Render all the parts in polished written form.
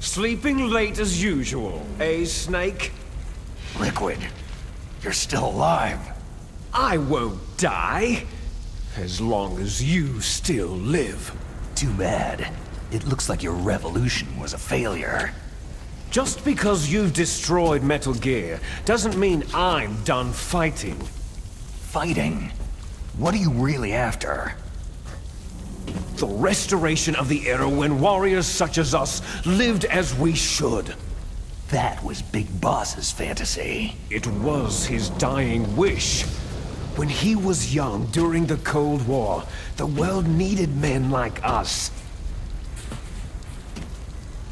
Sleeping late as usual, eh, Snake? Liquid, you're still alive. I won't die, as long as you still live. Too bad. It looks like your revolution was a failure. Just because you've destroyed Metal Gear doesn't mean I'm done fighting. Fighting? What are you really after? The restoration of the era when warriors such as us lived as we should. That was Big Boss's fantasy. It was his dying wish. When he was young during the Cold War, the world needed men like us.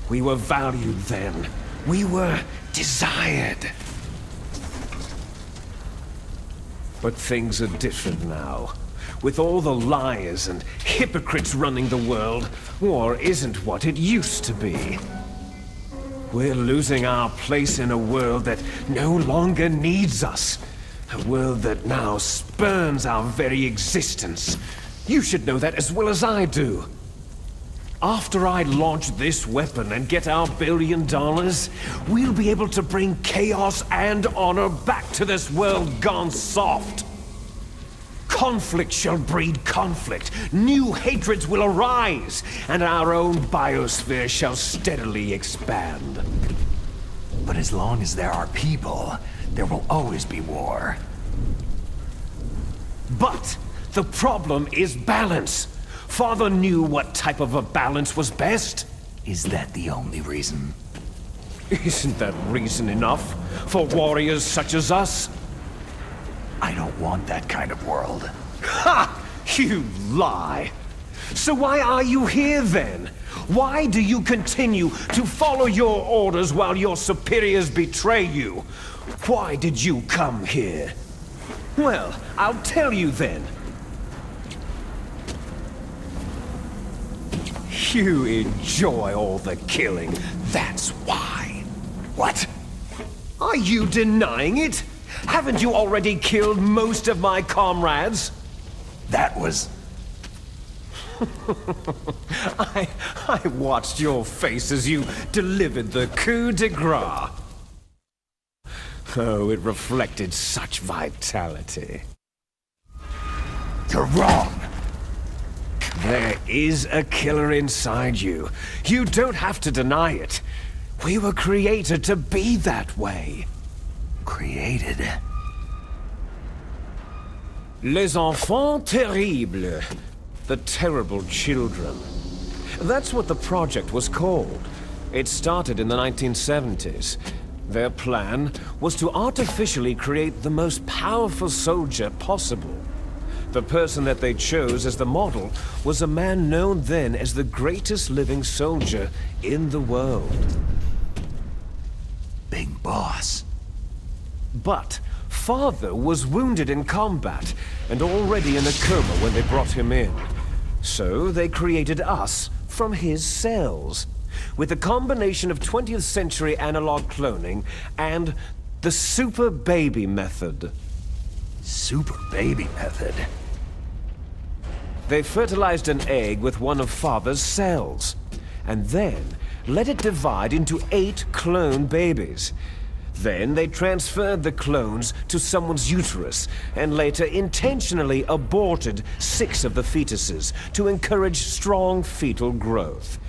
We were valued then. We were desired. But things are different now. With all the liars and hypocrites running the world, war isn't what it used to be. We're losing our place in a world that no longer needs us. A world that now spurns our very existence. You should know that as well as I do. After I launch this weapon and get our $1 billion, we'll be able to bring chaos and honor back to this world gone soft. Conflict shall breed conflict, new hatreds will arise, and our own biosphere shall steadily expand. But as long as there are people, there will always be war. But the problem is balance. Father knew what type of a balance was best. Is that the only reason? Isn't that reason enough for warriors such as us? I don't want that kind of world. Ha! You lie! So why are you here then? Why do you continue to follow your orders while your superiors betray you? Why did you come here? Well, I'll tell you then. You enjoy all the killing, that's why. What? Are you denying it? Haven't you already killed most of my comrades? That was... I watched your face as you delivered the coup de grace. Oh, it reflected such vitality. You're wrong. There is a killer inside you. You don't have to deny it. We were created to be that way. Created? Les enfants terribles. The terrible children. That's what the project was called. It started in the 1970s. Their plan was to artificially create the most powerful soldier possible. The person that they chose as the model was a man known then as the greatest living soldier in the world. Big Boss. But Father was wounded in combat and already in a coma when they brought him in. So they created us from his cells, with a combination of 20th century analog cloning and the super baby method. Super baby method? They fertilized an egg with one of Father's cells, and then let it divide into 8 clone babies. Then they transferred the clones to someone's uterus, and later intentionally aborted 6 of the fetuses to encourage strong fetal growth.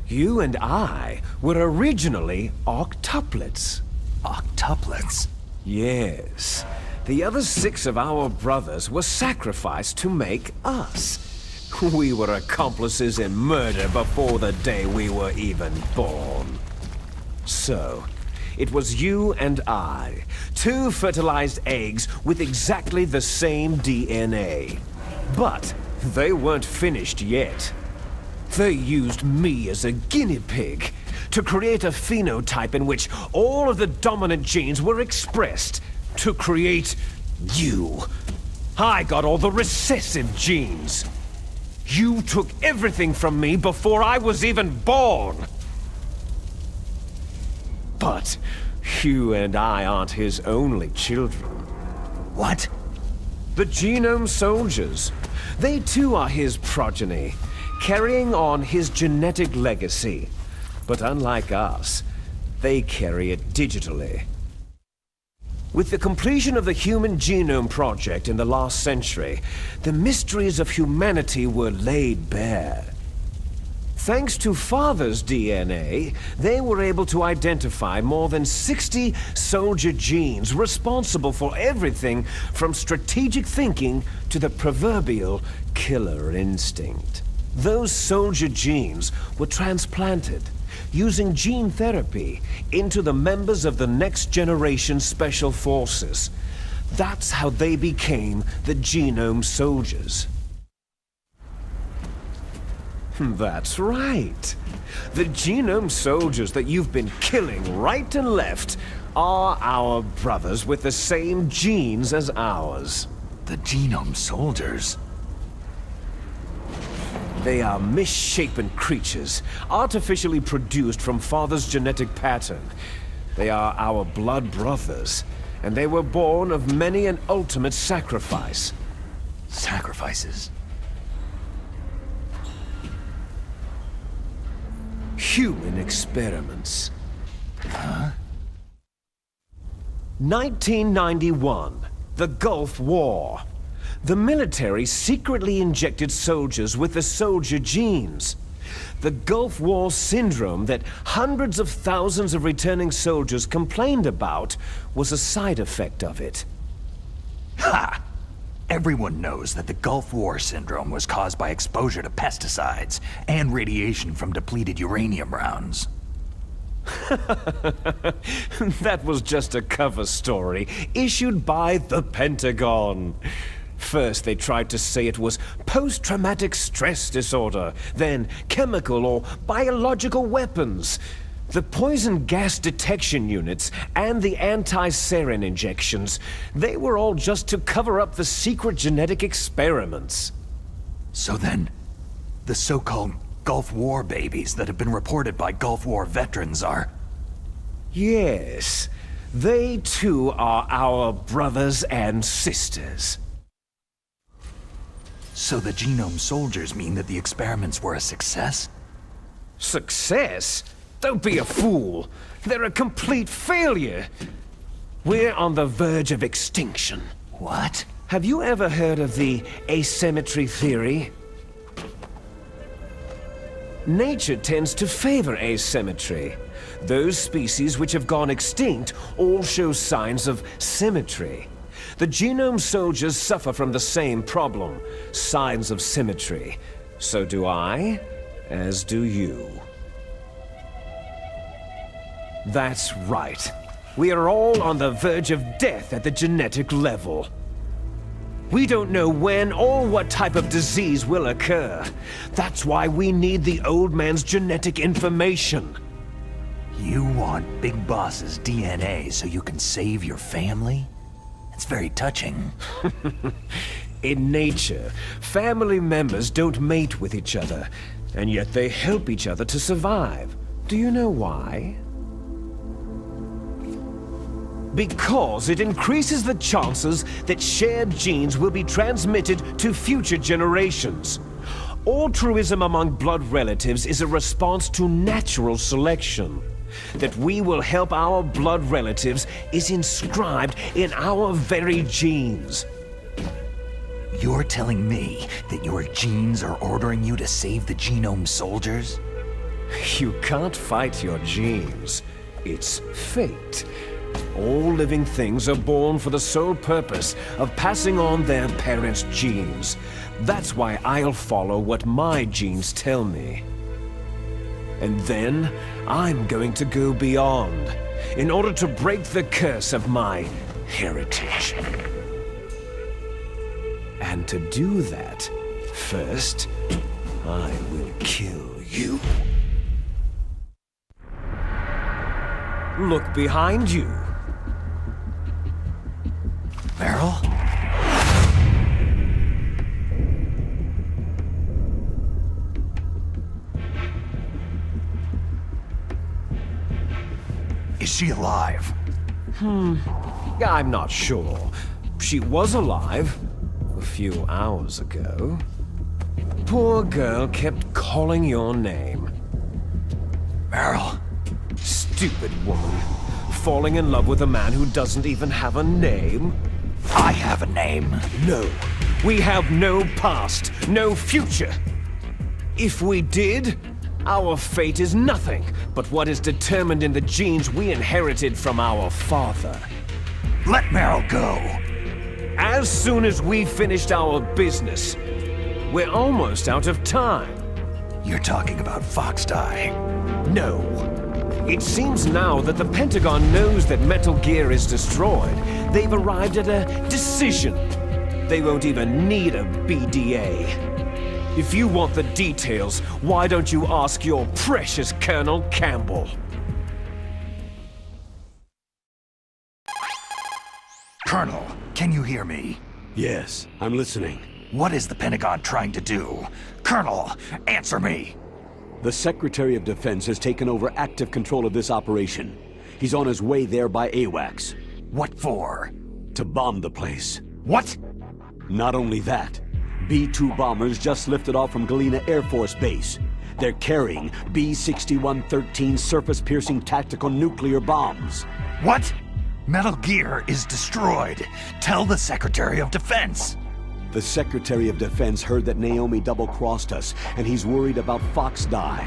You and I were originally octuplets. Octuplets? Yes. The other 6 of our brothers were sacrificed to make us. We were accomplices in murder before the day we were even born. So, it was you and I, 2 fertilized eggs with exactly the same DNA. But they weren't finished yet. They used me as a guinea pig to create a phenotype in which all of the dominant genes were expressed to create you. I got all the recessive genes. You took everything from me before I was even born. But you and I aren't his only children. What? The genome soldiers. They too are his progeny, carrying on his genetic legacy. But unlike us, they carry it digitally. With the completion of the Human Genome Project in the last century, the mysteries of humanity were laid bare. Thanks to Father's DNA, they were able to identify more than 60 soldier genes responsible for everything from strategic thinking to the proverbial killer instinct. Those soldier genes were transplanted using gene therapy into the members of the next generation special forces. That's how they became the genome soldiers. That's right. The genome soldiers that you've been killing right and left are our brothers with the same genes as ours. The genome soldiers? They are misshapen creatures, artificially produced from Father's genetic pattern. They are our blood brothers, and they were born of many an ultimate sacrifice. Sacrifices? Human experiments. Huh? 1991, the Gulf War. The military secretly injected soldiers with the soldier genes. The Gulf War syndrome that hundreds of thousands of returning soldiers complained about was a side effect of it. Ha! Everyone knows that the Gulf War syndrome was caused by exposure to pesticides and radiation from depleted uranium rounds. That was just a cover story issued by the Pentagon. First, they tried to say it was post-traumatic stress disorder, then chemical or biological weapons. The poison gas detection units and the anti-sarin injections, they were all just to cover up the secret genetic experiments. So then, the so-called Gulf War babies that have been reported by Gulf War veterans are... Yes, they too are our brothers and sisters. So the genome soldiers mean that the experiments were a success? Success? Don't be a fool. They're a complete failure. We're on the verge of extinction. What? Have you ever heard of the asymmetry theory? Nature tends to favor asymmetry. Those species which have gone extinct all show signs of symmetry. The genome soldiers suffer from the same problem, signs of symmetry. So do I, as do you. That's right. We are all on the verge of death at the genetic level. We don't know when or what type of disease will occur. That's why we need the old man's genetic information. You want Big Boss's DNA so you can save your family? It's very touching. In nature, family members don't mate with each other, and yet they help each other to survive. Do you know why? Because it increases the chances that shared genes will be transmitted to future generations. Altruism among blood relatives is a response to natural selection. That we will help our blood relatives is inscribed in our very genes. You're telling me that your genes are ordering you to save the genome soldiers? You can't fight your genes. It's fate. All living things are born for the sole purpose of passing on their parents' genes. That's why I'll follow what my genes tell me. And then, I'm going to go beyond, in order to break the curse of my heritage. And to do that, first, I will kill you. Look behind you. Meryl? Is she alive? I'm not sure. She was alive a few hours ago. Poor girl kept calling your name. Meryl. Stupid woman. Falling in love with a man who doesn't even have a name? I have a name. No. We have no past, no future. If we did, our fate is nothing but what is determined in the genes we inherited from our father. Let Meryl go. As soon as we finished our business, we're almost out of time. You're talking about Fox Die. No. It seems now that the Pentagon knows that Metal Gear is destroyed. They've arrived at a decision. They won't even need a BDA. If you want the details, why don't you ask your precious Colonel Campbell? Colonel, can you hear me? Yes, I'm listening. What is the Pentagon trying to do? Colonel, answer me! The Secretary of Defense has taken over active control of this operation. He's on his way there by AWACS. What for? To bomb the place. What? Not only that, B-2 bombers just lifted off from Galena Air Force Base. They're carrying B-6113 surface-piercing tactical nuclear bombs. What? Metal Gear is destroyed. Tell the Secretary of Defense. The Secretary of Defense heard that Naomi double-crossed us, and he's worried about Fox Die.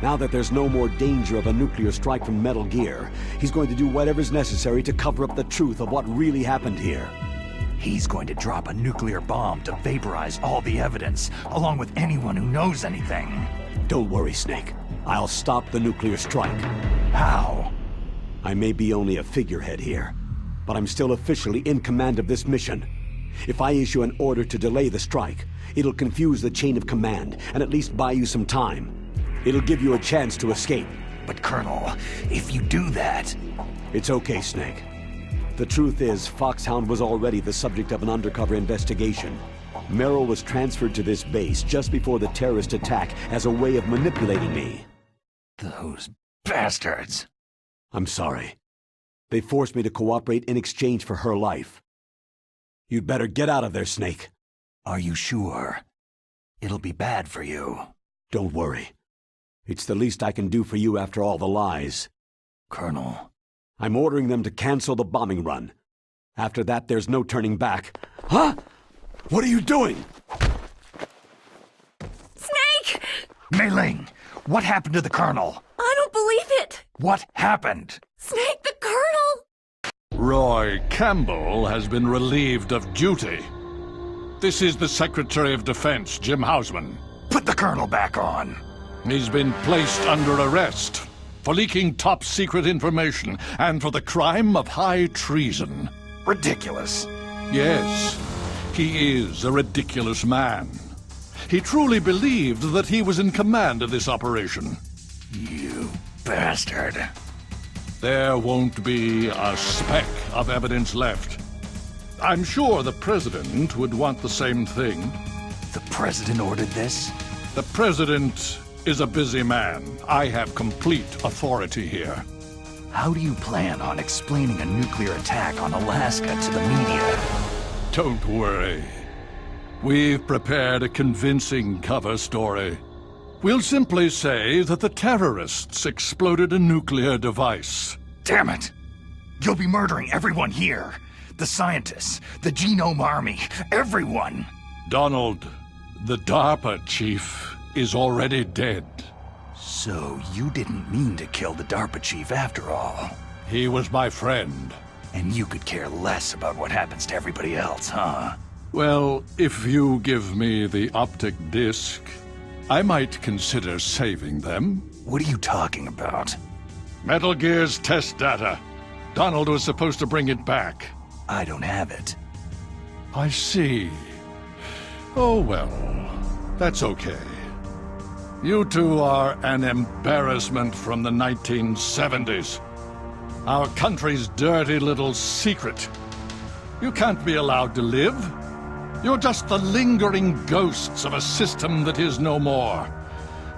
Now that there's no more danger of a nuclear strike from Metal Gear, he's going to do whatever's necessary to cover up the truth of what really happened here. He's going to drop a nuclear bomb to vaporize all the evidence, along with anyone who knows anything. Don't worry, Snake. I'll stop the nuclear strike. How? I may be only a figurehead here, but I'm still officially in command of this mission. If I issue an order to delay the strike, it'll confuse the chain of command and at least buy you some time. It'll give you a chance to escape. But Colonel, if you do that... It's okay, Snake. The truth is, Foxhound was already the subject of an undercover investigation. Merrill was transferred to this base just before the terrorist attack as a way of manipulating me. Those bastards. I'm sorry. They forced me to cooperate in exchange for her life. You'd better get out of there, Snake. Are you sure? It'll be bad for you. Don't worry. It's the least I can do for you after all the lies. Colonel. I'm ordering them to cancel the bombing run. After that, there's no turning back. Huh? What are you doing? Snake! Mei Ling, what happened to the Colonel? I don't believe it! What happened? Snake, the Colonel! Roy Campbell has been relieved of duty. This is the Secretary of Defense, Jim Hausman. Put the Colonel back on. He's been placed under arrest for leaking top-secret information and for the crime of high treason. Ridiculous. Yes, he is a ridiculous man. He truly believed that he was in command of this operation. You bastard. There won't be a speck of evidence left. I'm sure the President would want the same thing. The President ordered this? The President is a busy man. I have complete authority here. How do you plan on explaining a nuclear attack on Alaska to the media? Don't worry. We've prepared a convincing cover story. We'll simply say that the terrorists exploded a nuclear device. Damn it! You'll be murdering everyone here. The scientists, the Genome Army, everyone. Donald, the DARPA chief, is already dead. So you didn't mean to kill the DARPA chief after all. He was my friend. And you could care less about what happens to everybody else, huh? Well, if you give me the optic disc, I might consider saving them. What are you talking about? Metal Gear's test data. Donald was supposed to bring it back. I don't have it. I see. Oh, well, that's okay. You two are an embarrassment from the 1970s. Our country's dirty little secret. You can't be allowed to live. You're just the lingering ghosts of a system that is no more.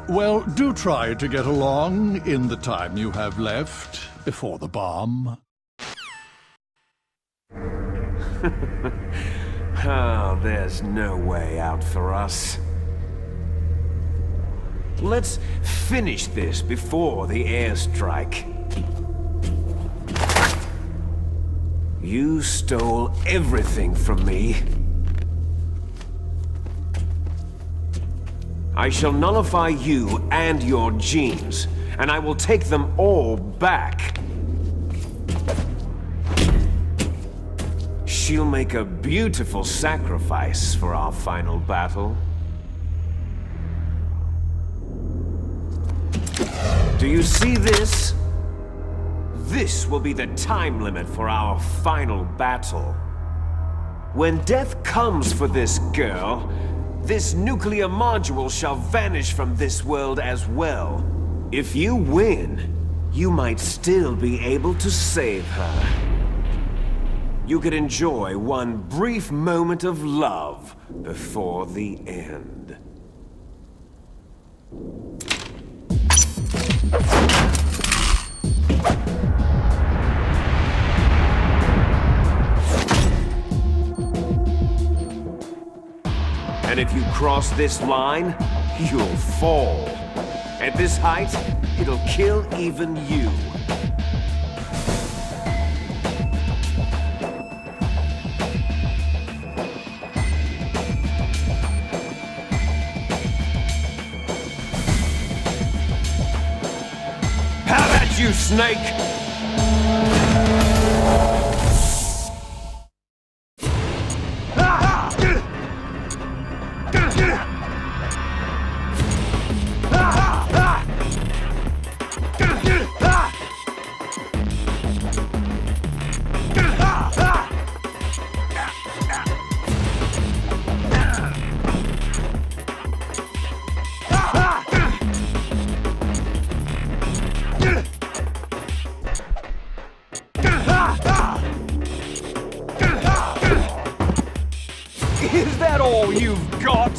Well, do try to get along in the time you have left before the bomb. Oh, there's no way out for us. Let's finish this before the airstrike. You stole everything from me. I shall nullify you and your genes, and I will take them all back. She'll make a beautiful sacrifice for our final battle. Do you see this? This will be the time limit for our final battle. When death comes for this girl, this nuclear module shall vanish from this world as well. If you win, you might still be able to save her. You could enjoy one brief moment of love before the end. And if you cross this line, you'll fall. At this height, it'll kill even you. Have at you, Snake! Is that all you've got?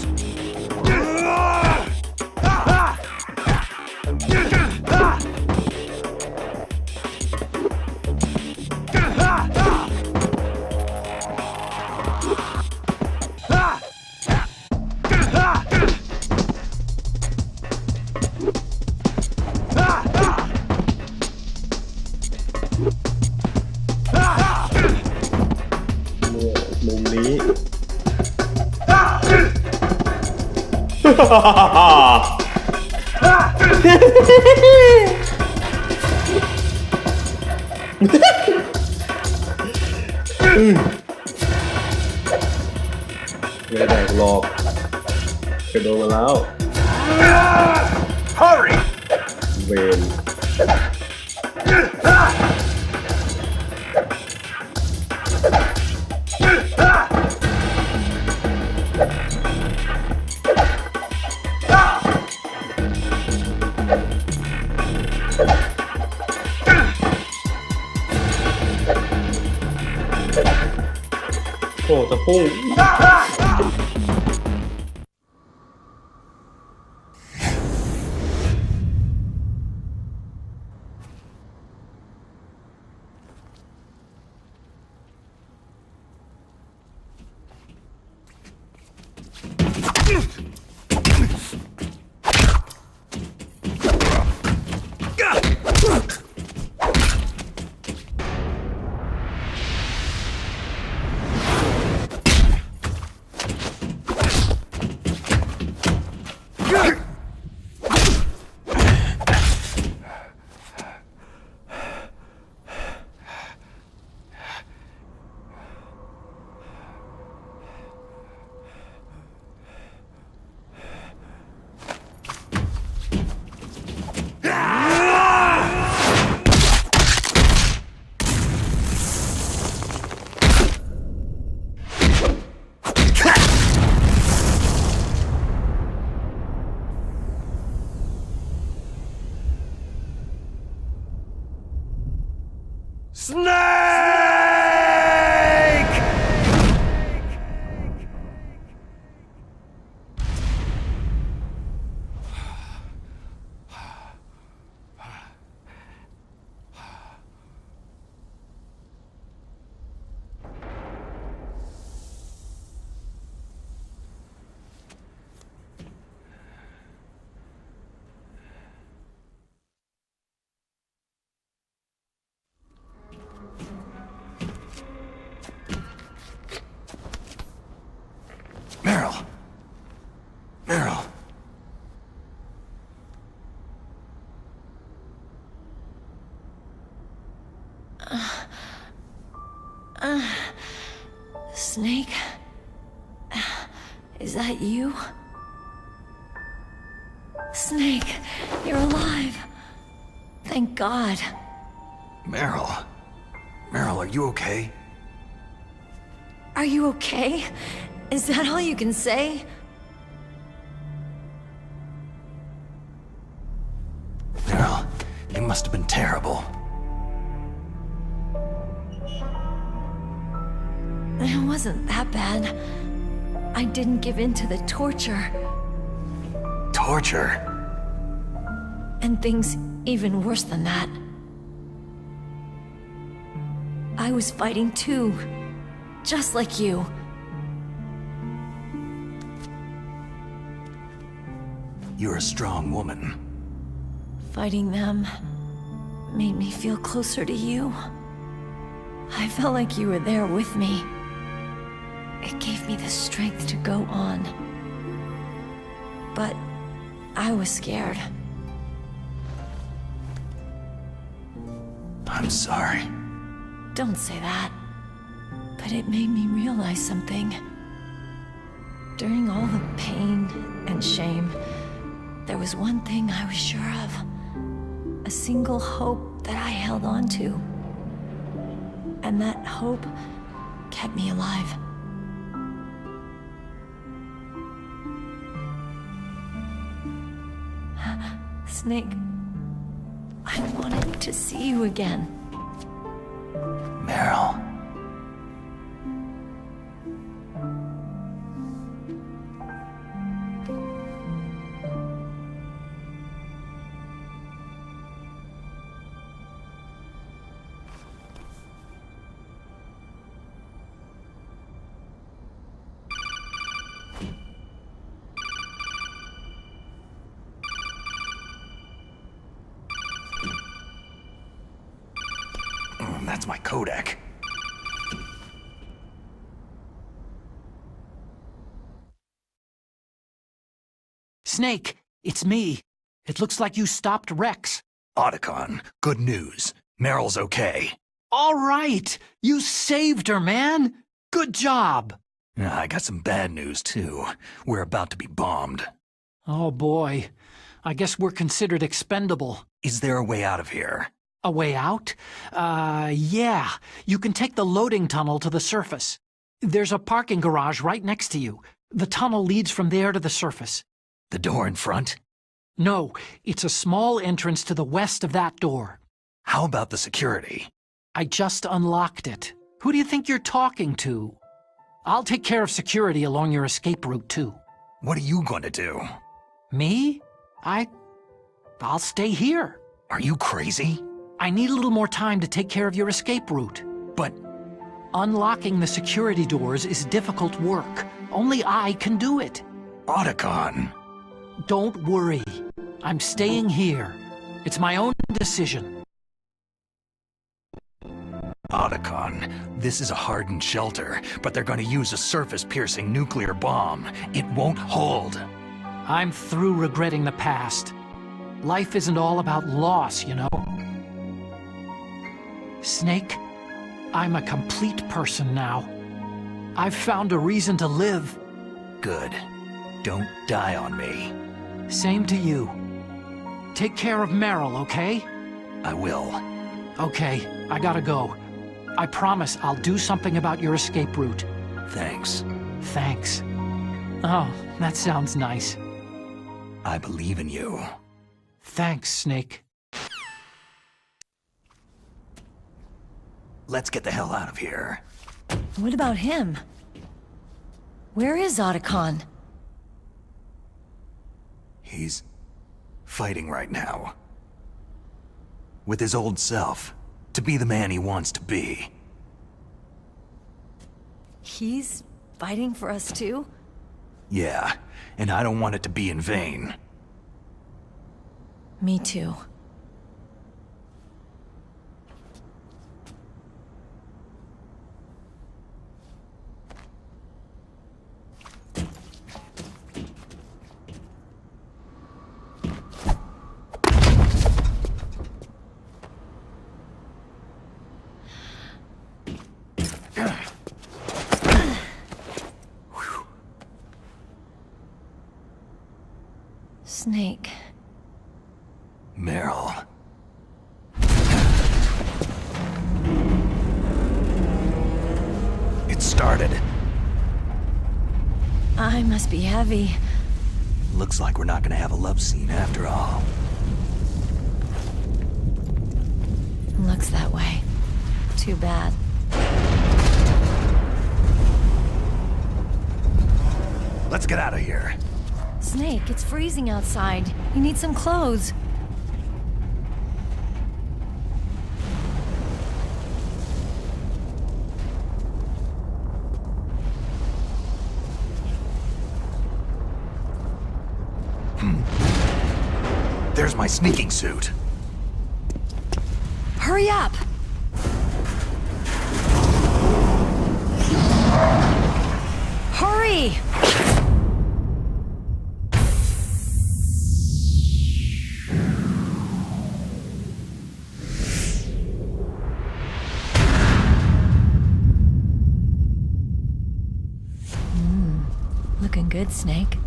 ไม่ได้หลอกกระโดดมาแล้ว Hurry! เวน โอ้ตะพุ่ง Snake! Snake? Is that you? Snake, you're alive. Thank God. Meryl. Meryl, are you okay? Are you okay? Is that all you can say? Meryl, it must have been terrible. It wasn't that bad. I didn't give in to the torture. Torture? And things even worse than that. I was fighting too. Just like you. You're a strong woman. Fighting them made me feel closer to you. I felt like you were there with me. It gave me the strength to go on. But I was scared. I'm sorry. Don't say that. But it made me realize something. During all the pain and shame, there was one thing I was sure of. A single hope that I held on to. And that hope kept me alive. Snake, I wanted to see you again. Meryl. That's my Kodak. Snake, it's me. It looks like you stopped Rex. Otacon, good news. Meryl's okay. All right! You saved her, man! Good job! I got some bad news, too. We're about to be bombed. Oh, boy. I guess we're considered expendable. Is there a way out of here? A way out? Yeah. You can take the loading tunnel to the surface. There's a parking garage right next to you. The tunnel leads from there to the surface. The door in front? No, it's a small entrance to the west of that door. How about the security? I just unlocked it. Who do you think you're talking to? I'll take care of security along your escape route, too. What are you going to do? Me? I'll stay here. Are you crazy? I need a little more time to take care of your escape route. But unlocking the security doors is difficult work. Only I can do it. Otacon. Don't worry. I'm staying here. It's my own decision. Otacon, this is a hardened shelter, but they're going to use a surface-piercing nuclear bomb. It won't hold. I'm through regretting the past. Life isn't all about loss, you know. Snake, I'm a complete person now. I've found a reason to live. Good. Don't die on me. Same to you. Take care of Meryl, okay? I will. Okay, I gotta go. I promise I'll do something about your escape route. Thanks. Thanks. Oh, that sounds nice. I believe in you. Thanks, Snake. Let's get the hell out of here. What about him? Where is Otacon? He's fighting right now. With his old self. To be the man he wants to be. He's fighting for us too? Yeah, and I don't want it to be in vain. Me too. Meryl. It started. I must be heavy. Looks like we're not gonna have a love scene after all. Looks that way. Too bad. Let's get out of here. Snake, it's freezing outside. You need some clothes. There's my sneaking suit. Hurry up! Hurry! Looking good, Snake.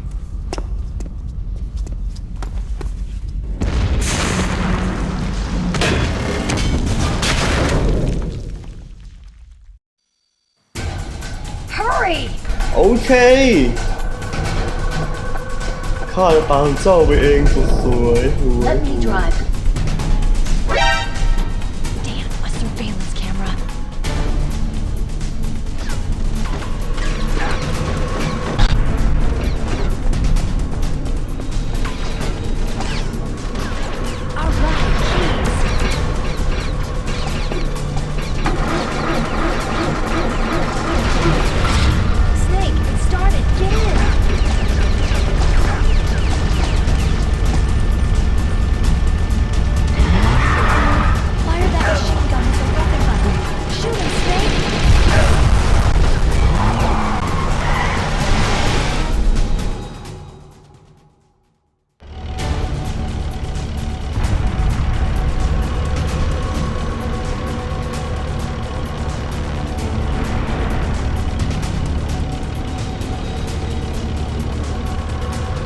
Hurry! โอเคข้าจะตามเจ้าไปเองสุดสวยสวย Let me drive. Damn, a surveillance camera. All right, keys. Snake, it started. Get in. Fire that machine gun with the weapon button. Shoot him, Snake.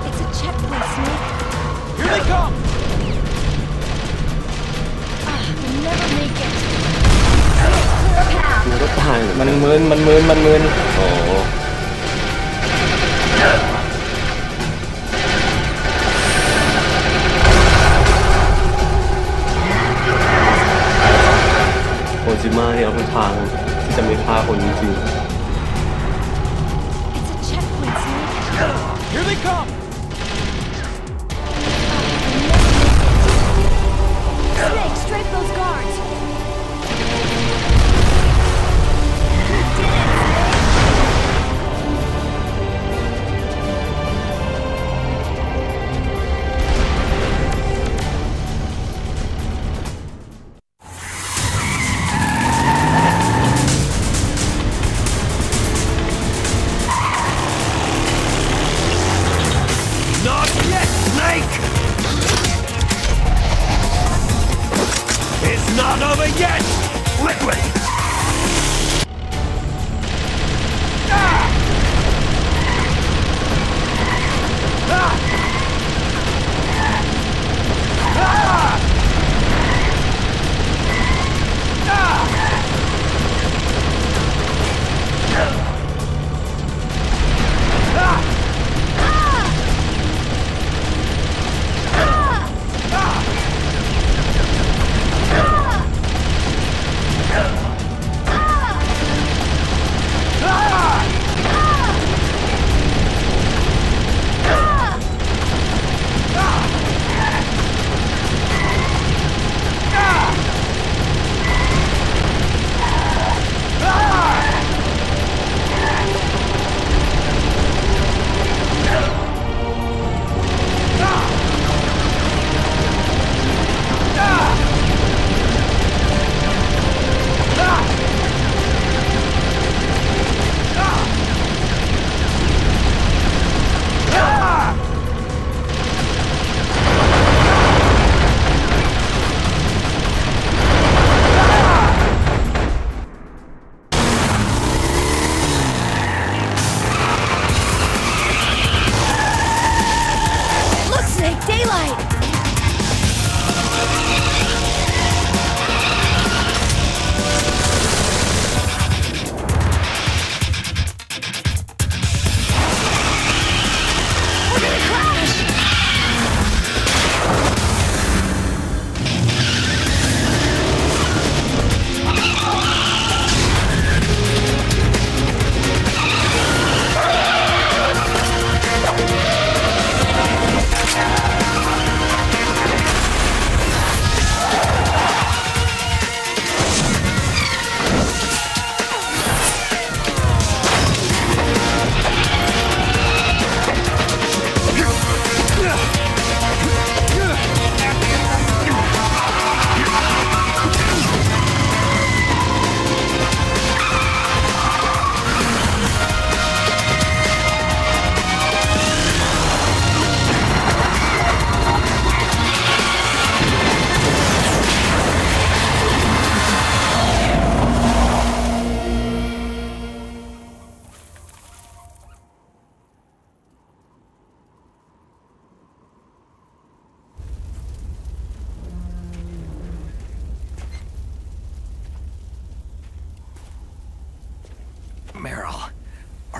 It's a checkpoint, Snake. Here they come! We'll never make it. Snake, clear a path. มันก็ตายมันมึนโอ้โอจิมะเนี่ยเอาทุกทางที่จะไม่ฆ่าคนจริง It's a checkpoint, Snake. Here they come! Snake, strafe those guards. You did it, Snake. Not yet, Snake! It's not over yet! Liquid! Ah! Ah! Ah!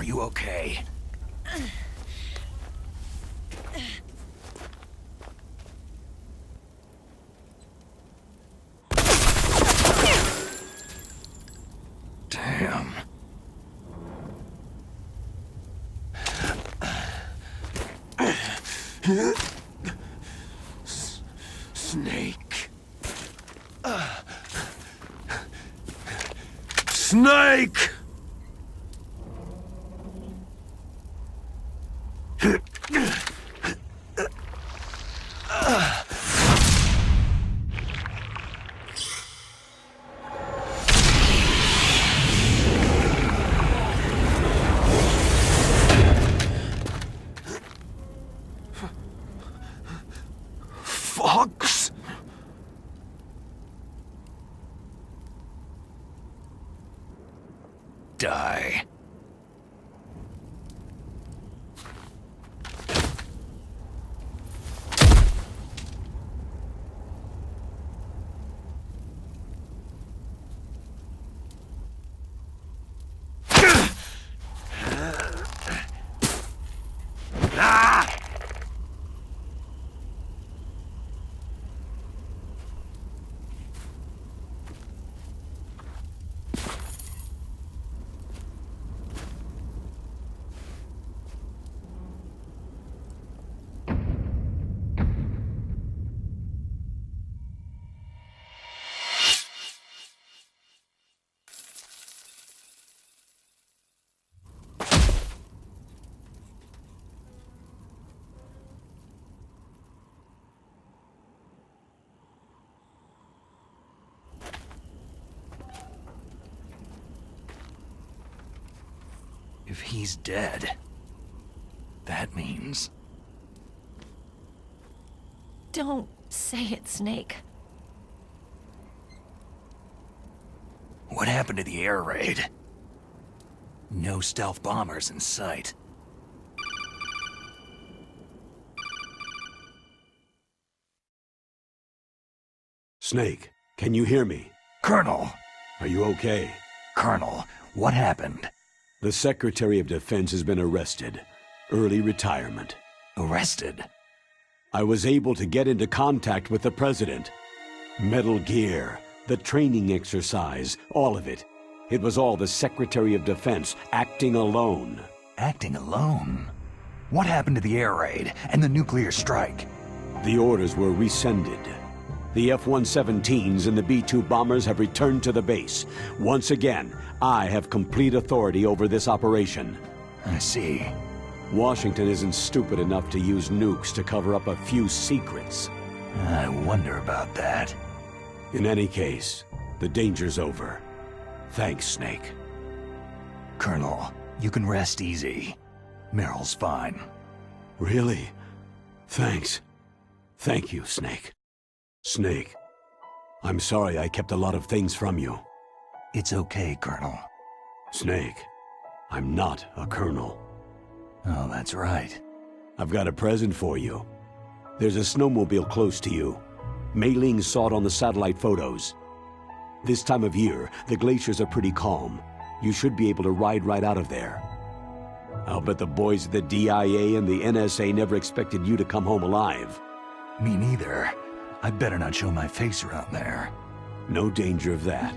Are you okay? Damn. Snake. Snake! Fox? Die. If he's dead, that means... Don't say it, Snake. What happened to the air raid? No stealth bombers in sight. Snake, can you hear me? Colonel! Are you okay? Colonel, what happened? The Secretary of Defense has been arrested. Early retirement. Arrested? I was able to get into contact with the President. Metal Gear, the training exercise, all of it. It was all the Secretary of Defense acting alone. Acting alone? What happened to the air raid and the nuclear strike? The orders were rescinded. The F-117s and the B-2 bombers have returned to the base. Once again, I have complete authority over this operation. I see. Washington isn't stupid enough to use nukes to cover up a few secrets. I wonder about that. In any case, the danger's over. Thanks, Snake. Colonel, you can rest easy. Meryl's fine. Really? Thanks. Thank you, Snake. Snake, I'm sorry I kept a lot of things from you. It's okay, Colonel. Snake, I'm not a colonel. Oh, that's right. I've got a present for you. There's a snowmobile close to you. Mei Ling saw it on the satellite photos. This time of year, the glaciers are pretty calm. You should be able to ride right out of there. I'll bet the boys at the DIA and the NSA never expected you to come home alive. Me neither. I'd better not show my face around there. No danger of that.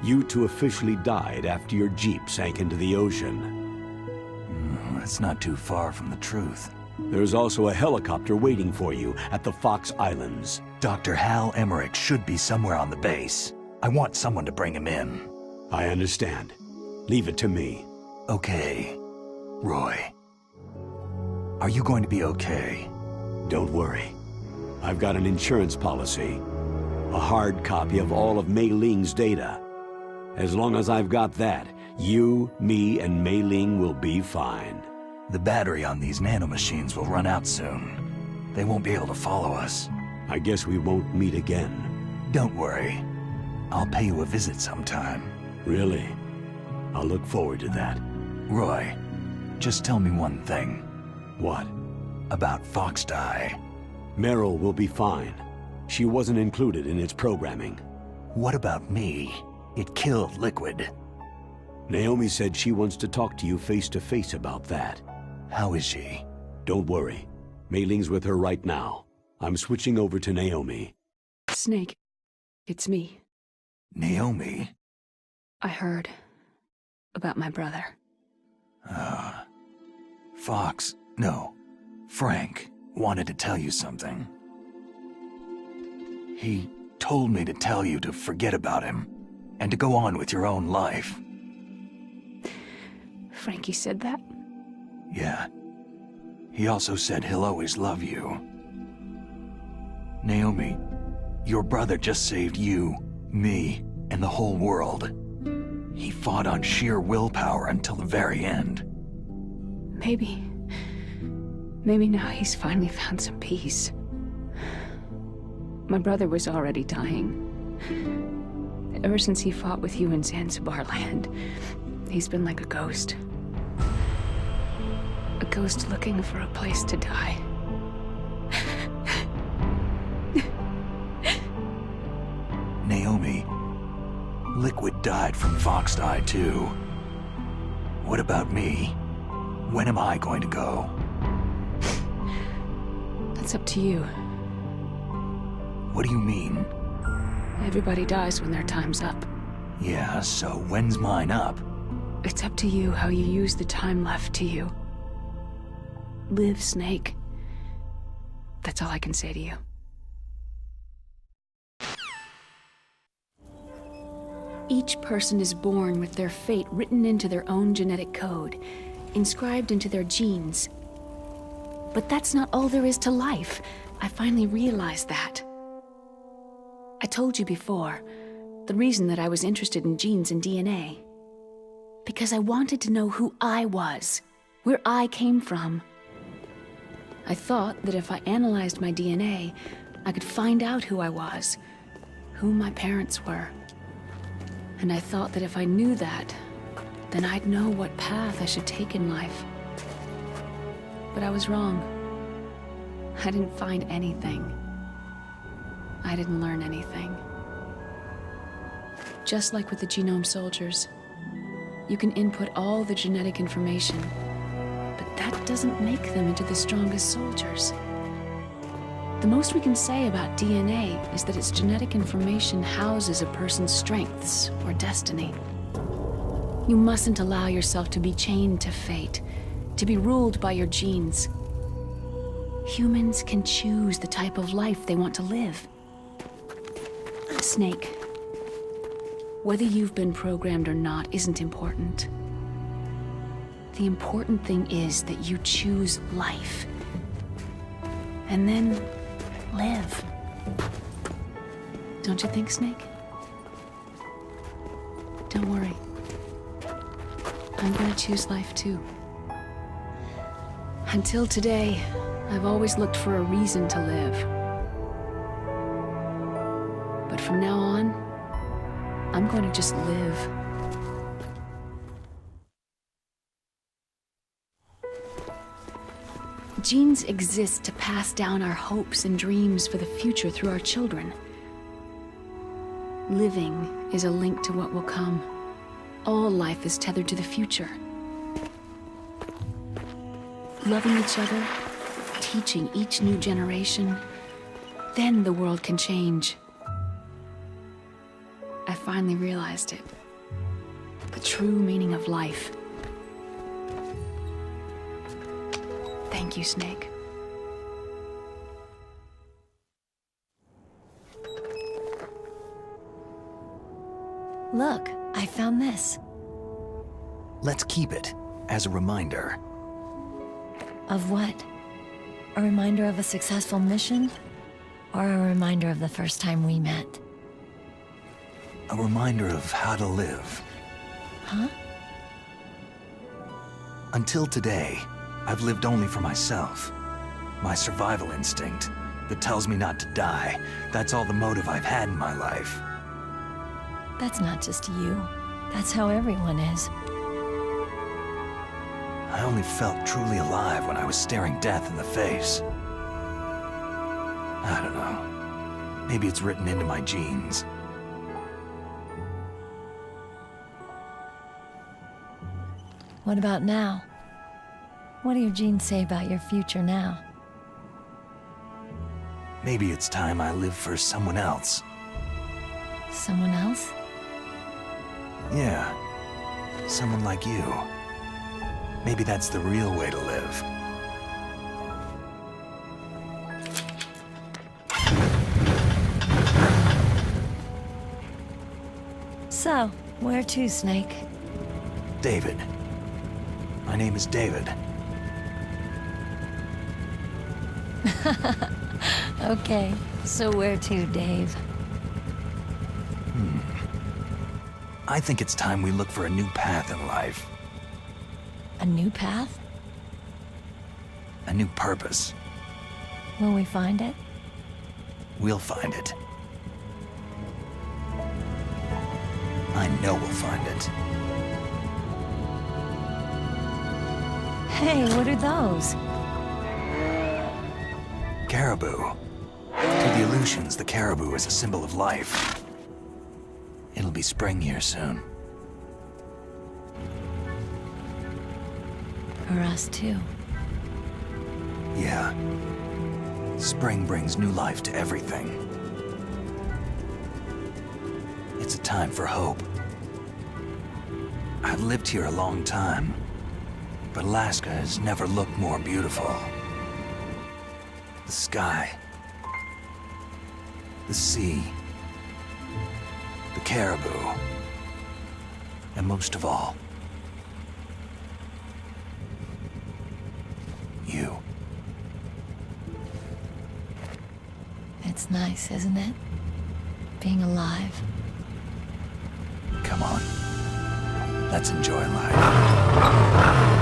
You two officially died after your Jeep sank into the ocean. That's not too far from the truth. There's also a helicopter waiting for you at the Fox Islands. Dr. Hal Emmerich should be somewhere on the base. I want someone to bring him in. I understand. Leave it to me. Okay. Roy. Are you going to be okay? Don't worry. I've got an insurance policy. A hard copy of all of Mei Ling's data. As long as I've got that, you, me, and Mei Ling will be fine. The battery on these nanomachines will run out soon. They won't be able to follow us. I guess we won't meet again. Don't worry. I'll pay you a visit sometime. Really? I'll look forward to that. Roy, just tell me one thing. What? About Fox Die. Meryl will be fine. She wasn't included in its programming. What about me? It killed Liquid. Naomi said she wants to talk to you face to face about that. How is she? Don't worry. Mei Ling's with her right now. I'm switching over to Naomi. Snake, it's me. Naomi? I heard about my brother. Frank wanted to tell you something. He told me to tell you to forget about him and to go on with your own life. Frankie said that? Yeah. He also said he'll always love you. Naomi, your brother just saved you, me, and the whole world. He fought on sheer willpower until the very end. Maybe now he's finally found some peace. My brother was already dying. Ever since he fought with you in Zanzibar land, he's been like a ghost. A ghost looking for a place to die. Naomi, Liquid died from Fox Eye too. What about me? When am I going to go? That's up to you. What do you mean? Everybody dies when their time's up. Yeah, so when's mine up? It's up to you how you use the time left to you. Live, Snake. That's all I can say to you. Each person is born with their fate written into their own genetic code, inscribed into their genes. But that's not all there is to life. I finally realized that. I told you before, the reason that I was interested in genes and DNA. Because I wanted to know who I was, where I came from. I thought that if I analyzed my DNA, I could find out who I was, who my parents were. And I thought that if I knew that, then I'd know what path I should take in life. But I was wrong. I didn't find anything. I didn't learn anything. Just like with the genome soldiers, you can input all the genetic information, but that doesn't make them into the strongest soldiers. The most we can say about DNA is that its genetic information houses a person's strengths or destiny. You mustn't allow yourself to be chained to fate, to be ruled by your genes. Humans can choose the type of life they want to live. Snake, whether you've been programmed or not isn't important. The important thing is that you choose life. And then live. Don't you think, Snake? Don't worry. I'm gonna choose life too. Until today, I've always looked for a reason to live. But from now on, I'm going to just live. Genes exist to pass down our hopes and dreams for the future through our children. Living is a link to what will come. All life is tethered to the future. Loving each other, teaching each new generation, then the world can change. I finally realized it. The true meaning of life. Thank you, Snake. Look, I found this. Let's keep it as a reminder. Of what? A reminder of a successful mission? Or a reminder of the first time we met? A reminder of how to live. Huh? Until today, I've lived only for myself. My survival instinct that tells me not to die. That's all the motive I've had in my life. That's not just you. That's how everyone is. I only felt truly alive when I was staring death in the face. I don't know. Maybe it's written into my genes. What about now? What do your genes say about your future now? Maybe it's time I live for someone else. Someone else? Yeah. Someone like you. Maybe that's the real way to live. So, where to, Snake? David. My name is David. Okay, so where to, Dave? I think it's time we look for a new path in life. A new path? A new purpose. Will we find it? We'll find it. I know we'll find it. Hey, what are those? Caribou. To the Aleutians, the caribou is a symbol of life. It'll be spring here soon. For us, too. Yeah. Spring brings new life to everything. It's a time for hope. I've lived here a long time, but Alaska has never looked more beautiful. The sky, the sea, the caribou, and most of all, you. It's nice, isn't it? Being alive. Come on. Let's enjoy life.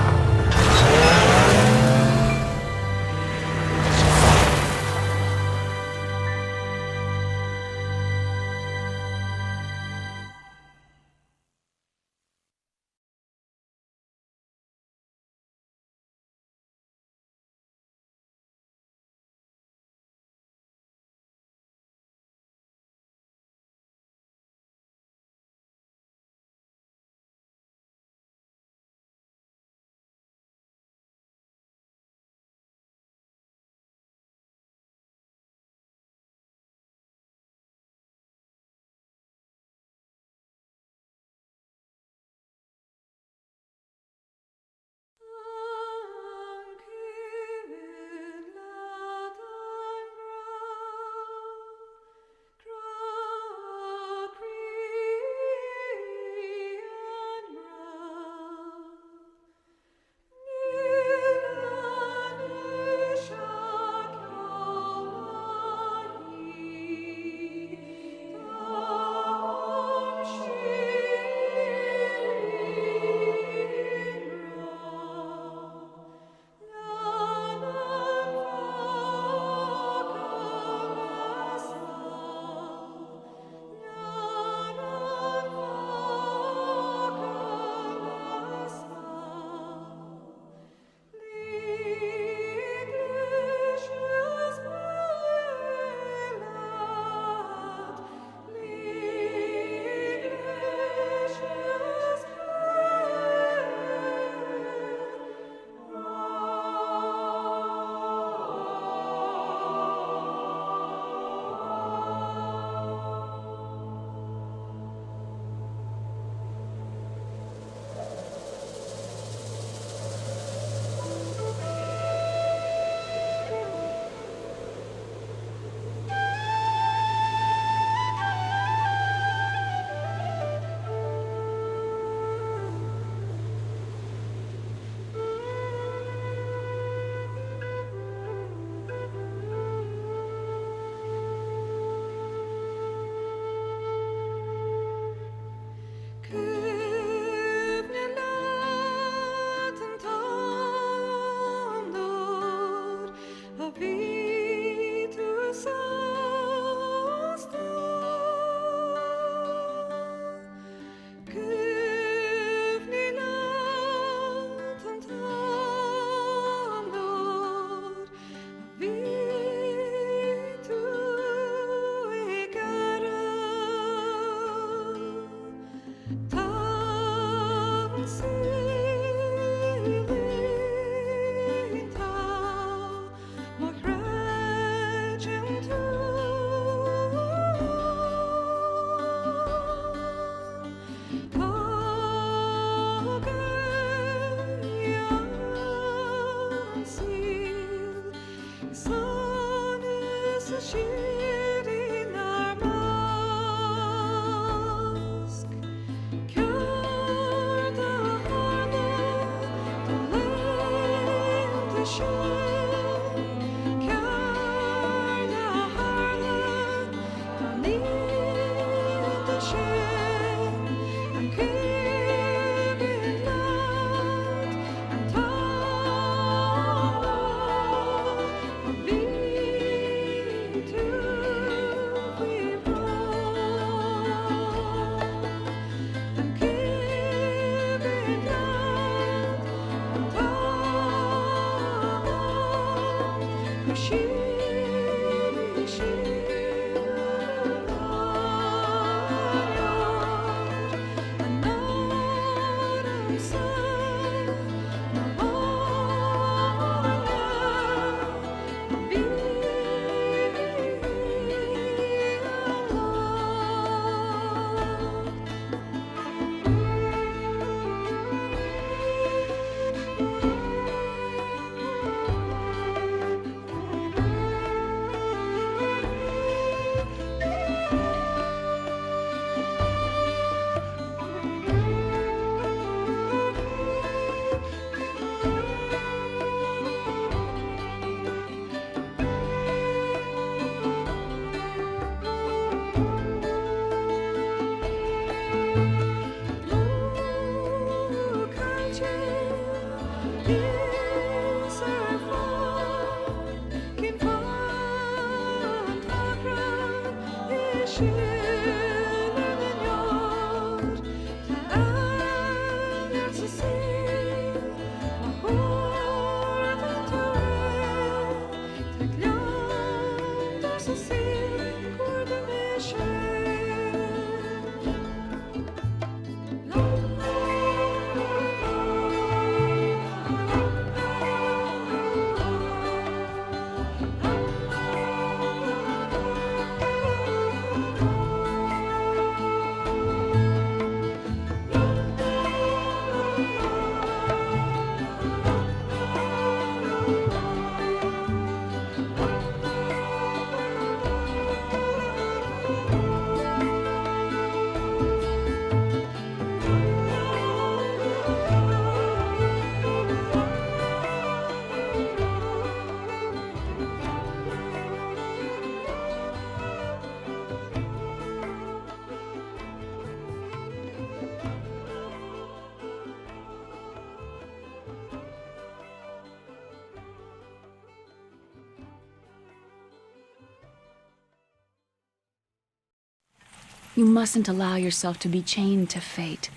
You mustn't allow yourself to be chained to fate,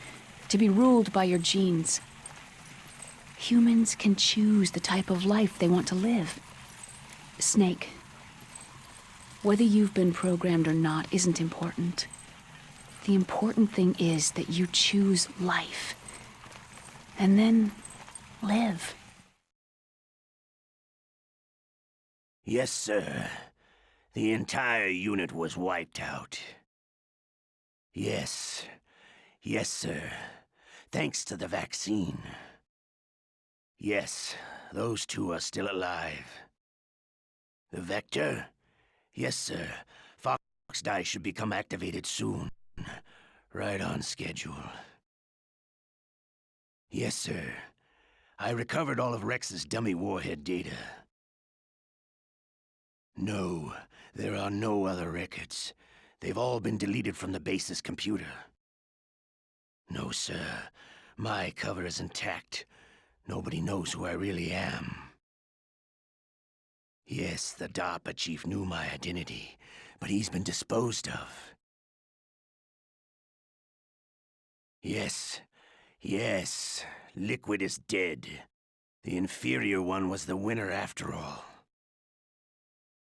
to be ruled by your genes. Humans can choose the type of life they want to live. Snake, whether you've been programmed or not isn't important. The important thing is that you choose life. And then live. Yes, sir. The entire unit was wiped out. Yes. Yes, sir. Thanks to the vaccine. Yes, those two are still alive. The vector? Yes, sir. Fox Die should become activated soon. Right on schedule. Yes, sir. I recovered all of Rex's dummy warhead data. No, there are no other records. They've all been deleted from the base's computer. No, sir. My cover is intact. Nobody knows who I really am. Yes, the DARPA chief knew my identity, but he's been disposed of. Yes. Yes. Liquid is dead. The inferior one was the winner after all.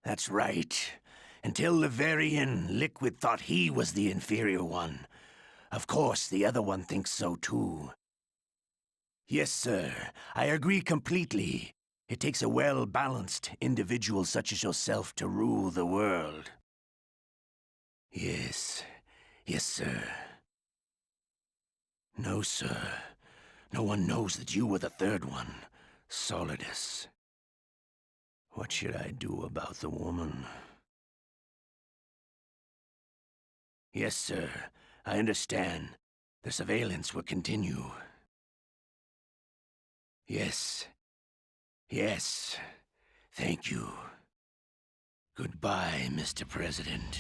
That's right. Until the very end, Liquid thought he was the inferior one. Of course, the other one thinks so too. Yes, sir. I agree completely. It takes a well-balanced individual such as yourself to rule the world. Yes. Yes, sir. No, sir. No one knows that you were the third one, Solidus. What should I do about the woman? Yes, sir. I understand. The surveillance will continue. Yes. Yes. Thank you. Goodbye, Mr. President.